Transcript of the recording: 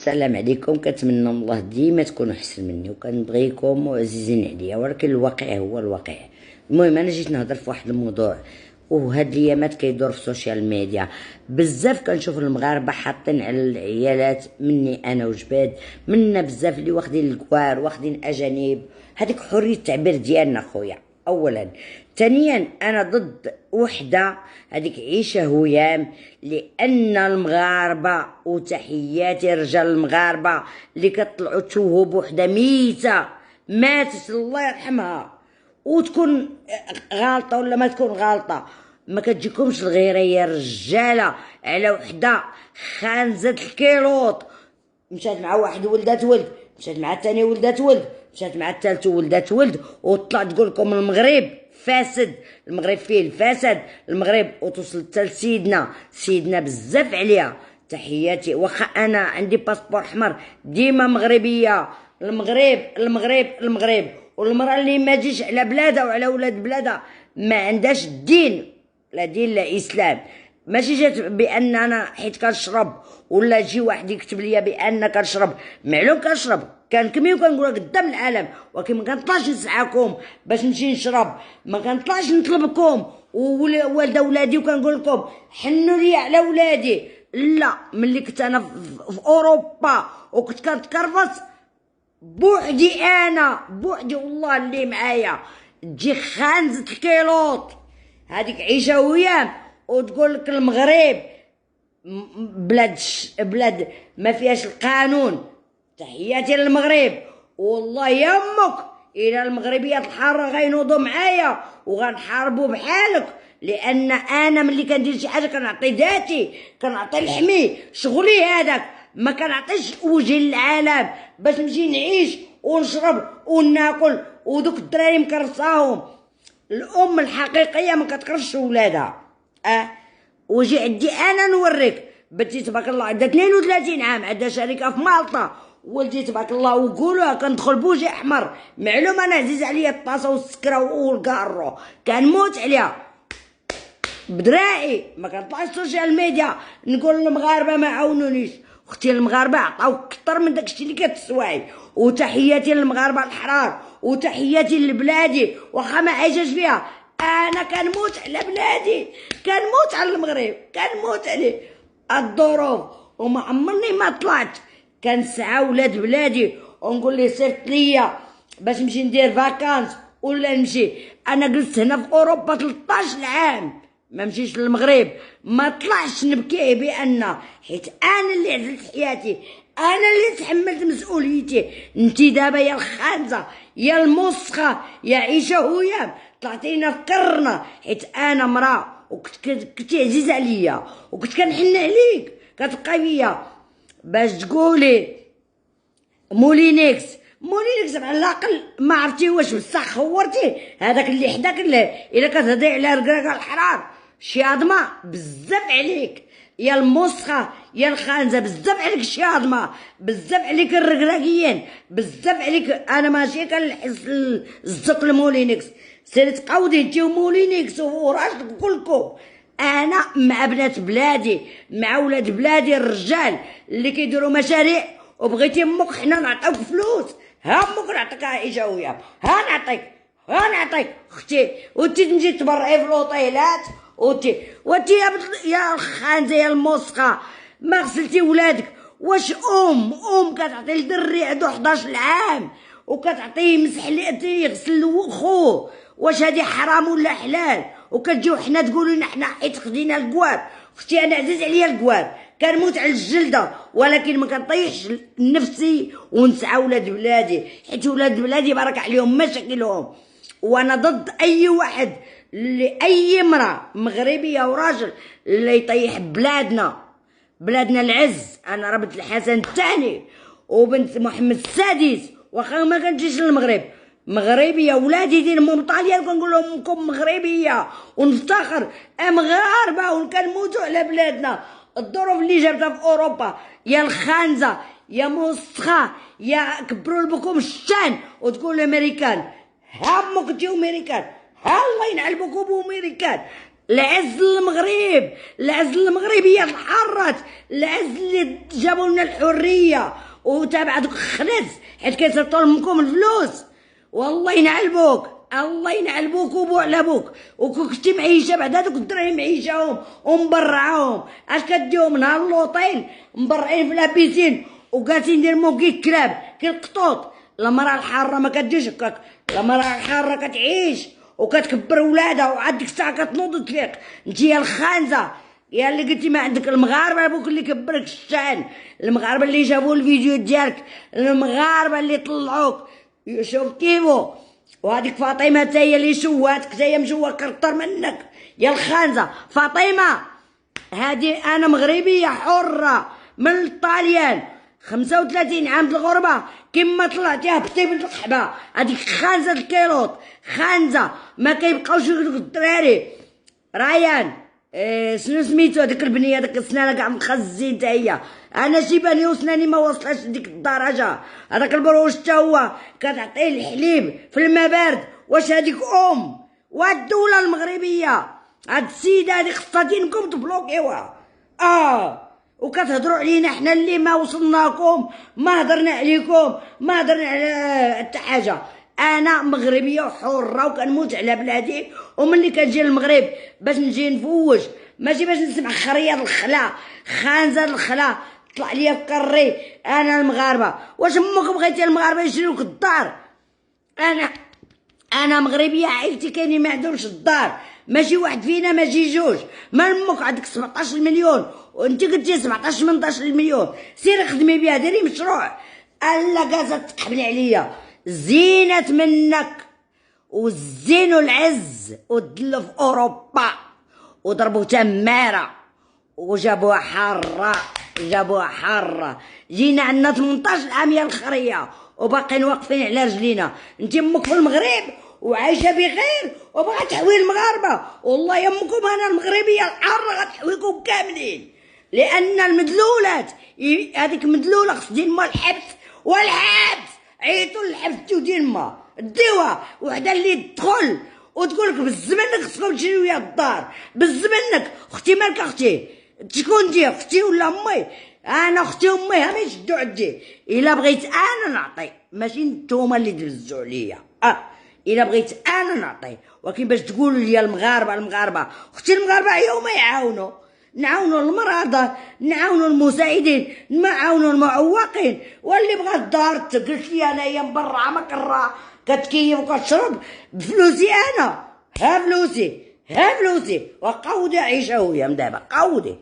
السلام عليكم. كنتمنى من الله ديما تكونوا احسن مني وكنبغيكم وعزيزين عليا، ولكن الواقع هو الواقع. المهم انا جيت نهضر في واحد الموضوع، وهاد الايامات كيدور في السوشيال ميديا بزاف. كنشوف المغاربه حاطين على العيالات مني انا وجباد منا بزاف اللي واخدين الكوار واخدين اجانب. هذيك حريه التعبير ديالنا خويا اولا. ثانيا انا ضد وحده هذيك عيشه هيام، لان المغاربه وتحياتي رجال المغاربه اللي كطلعوا توهوا بوحده ميته ماتت الله يرحمها وتكون غالطه ولا ما تكون غالطه، ما كتجيكمش الغيره يا رجاله على وحده خانزت الكيلوط. مشات مع واحد ولدات ولد، مشات مع الثاني ولدات ولد، مشات مع الثالث ولدات ولد، وطلع تقول لكم المغرب فاسد. المغرب فيه الفساد المغرب، وتوصل حتى سيدنا بزاف عليها. تحياتي واخا انا عندي باسبور احمر ديما مغربيه. المغرب المغرب المغرب، والمراه اللي ما تجيش على بلادها وعلى ولاد بلادها ما عندهاش الدين، لا دين لا اسلام. ماشي جات بان انا حيت كنشرب ولا يجي واحد يكتب ليا بان كنشرب. معلوم كنشرب كنكمي وكنقولها قدام العالم، ولكن ما كنطلعش نسعاكم باش نمشي نشرب، ما كنطلعش نطلبكم ووالده ولادي وكنقول لكم حنوا لي على ولادي. لا، ملي كنت انا في اوروبا وكنت كنتكرفص بوحدي، انا بوحدي والله اللي معايا تجي خانزة الكيلوط هذيك عيشه ويام وتقول لك المغرب بلاد ما فيهاش القانون. تحياتي للمغرب والله يمك الى المغربيات الحاره غينوضوا معايا وغنحاربوا بحالك، لان انا ملي كندير شي حاجه كنعطي ذاتي، كنعطي لحمي شغلي هذاك، ما كنعطيش وجه للعالم باش نمشي نعيش ونشرب وناكل. ودوك الدراري مكرصاهم. الام الحقيقيه ما كتكرش ولادها. وجي عندي انا نوريك بنتي تبارك الله عندها 32 عام، عندها شركه في مالطا، ولدي تبارك الله وقولوها كندخل بوجه احمر. معلوم انا عزيز عليا الطاسه والسكره والكارو كنموت عليها بدرائي. ما كنطلعش السوشيال ميديا نقول المغاربه ما عاونونيش. اختي المغاربه عطاو كثر من داكشي اللي كتسواي. وتحياتي للمغاربه الحرار، وتحياتي لبلادي واخا ما عايشاش فيها. انا كنموت على بلادي، كنموت على المغرب، كنموت عليه. الظروف وما عمرني ما طلعت كنسعى ولاد بلادي ونقول ليه صيفط ليا باش نمشي ندير فاكانس ولا نمشي. انا جلست هنا في اوروبا 13 عام ما مشيش للمغرب، ما طلعش نبكي بان حيت انا اللي عزلت حياتي، انا اللي تحملت مسؤوليتي. انتي دابا يا الخانزه يا المسخه يا عيشه هيام طلعتينا في كرنا، حيت انا مراه وكنت عزيز عليا وكنت كنحن عليك كتبقى بيا باش تقولي مولينيكس على الاقل ما عرفتي واش بصح خورتي هذاك اللي حداك. الا كتهضري على ركراكه الحرار شي هضمه بزاف عليك يا المسخه يا الخانزه، بزاف عليك شي هضمه، بزاف عليك الركراكيين، بزاف عليك. انا ماشي كنحس الزق المولينيكس، سيري تقاودي انتي ومولينيكس وراشدك كلكم. انا مع بنات بلادي مع ولاد بلادي الرجال اللي كيديروا مشاريع. وبغيتي امك حنا نعطيوك فلوس، ها امك نعطيك عيشه وياه، ها نعطيك اختي، وانتي تمشي تبرعي في الاوطيلات. وانتي يا الخانزه يا المسخه ما غسلتي ولادك. واش ام كتعطي لدري عنده 11 عام وكتعطيه يمسح يغسل خوه؟ واش هادي حرام ولا حلال؟ وكتجيو حنا تقولوا لنا حنا حيت خدينا الكوار. اختي انا عزيز عليا الكوار، كنموت على الجلده، ولكن ما كنطيحش نفسي ونسعى ولاد بلادي، حيت ولاد بلادي بارك عليهم مشاكلهم. وانا ضد اي واحد لاي امراه مغربيه وراجل اللي يطيح بلادنا العز. انا ربت الحسن الثاني وبنت محمد السادس واخا ما كنجيش للمغرب مغربيه، ولادي دينهم طاليان كنقول لهم امكم مغربيه ونفتخر مغاربه وكنموتوا على بلادنا. الظروف اللي جابتها في اوروبا يا الخانزه يا مسخه يا كبروا لبكم الشان وتقول امريكان. ها امك انتي امريكان، ها الله ينعل بكم امريكان. العز للمغرب، العز للمغربيه تحررت، العز اللي جابوا لنا الحريه وتابع دوك الخنز حيت كيصيفطوا لكم الفلوس. والله ينعلبوك، الله ينعلبوك وبو على بوك. وكنتي معيشه بعدا دوك الدراري معيشاهم ومبرعاهم. اش كديهم نهار اللوطين مبرعين في لابيسين وجالسين يدير موكي الكلاب كي القطوط. المراه الحاره ما كديرش هكاك، المراه الحاره كتعيش وكتكبر ولادها وعاد ديك الساعه كتنوض وتفيق. انت يا الخانزه يا اللي قلتي ما عندك المغاربه ابوك اللي كبرك الشان، المغاربه اللي جابوا الفيديو ديالك، المغاربه اللي طلعوك. شوف كيفو. وهذيك فاطمه حتى هي اللي شواتك، حتى هي مشوكه اكثر منك يا الخانزه. فاطمه هذه انا مغربيه حره من الطاليان 35 عام الغربه كما طلعتيها بطي بنت القحبه. هذيك خانزه الكيلوط، خانزه ما كيبقاوش دوك الدراري. ريان شنو سميتو هذيك البنيه ديك السنانه كاع مخزين حتى هي. انا شيباني وسناني ما وصلش لديك الدرجه. هذاك البروش حتى هو كتعطيه الحليب في الماء بارد. واش هذيك والدوله المغربيه هاد السيده هادي خصها دينكم تبلوكيوها. وكتهضروا علينا حنا اللي ما وصلناكم، ما هضرنا عليكم، ما هضرنا على حتى حاجه. انا مغربيه وحره وكنموت على بلادي، وملي كنجي للمغرب باش نجي نفوج ماشي باش نسمع خريه الخلا خانزه الخلا طلع ليا في كري. انا المغاربه واش امك بغيتي المغاربه يشريوك الدار؟ انا مغربيه عائلتي كاينين ما عندهمش الدار، ماشي واحد فينا ماشي جوج. ما امك عندك 17 مليون وانت قلتي 17 18 مليون، سيري خدمي بها ديري مشروع. الا جازت تقحبل عليا زينت منك وزينوا العز ودلوا في اوروبا وضربوا تماره وجابوها حاره، جابوها حاره. جينا عندنا 18 عام يا الخريه وباقيين واقفين على رجلينا. انت امك في المغرب وعايشه بخير وبغا تحوي المغاربه. والله يا امكم انا المغربيه الحاره غتحويكم كاملين، لان المدلولات هذيك مدلوله خص دير ما الحبس والحبس. عيطوا للحبس ودير ما ديوها وحده اللي تدخل وتقول لك بالزمنك خصكم تشريو ويا الدار بالزمنك. اختي مالك اختي؟ شكون دي اختي ولا امي؟ انا اختي وامي ما يشدوا عندي. الا بغيت انا نعطي ماشي نتوما اللي تهزوا عليا. الا بغيت انا نعطي، ولكن باش تقولوا لي المغاربه اختي المغاربه هما يعاونوا، نعاونوا المرضى، نعاونوا المساعدين، نعاونوا المعوقين. واللي بغى الدار قلت لي انايا مبرعه مكره كتكيف وكتشرب بفلوسي انا. ها فلوسي وقودي عيشه ويا دابا قودي.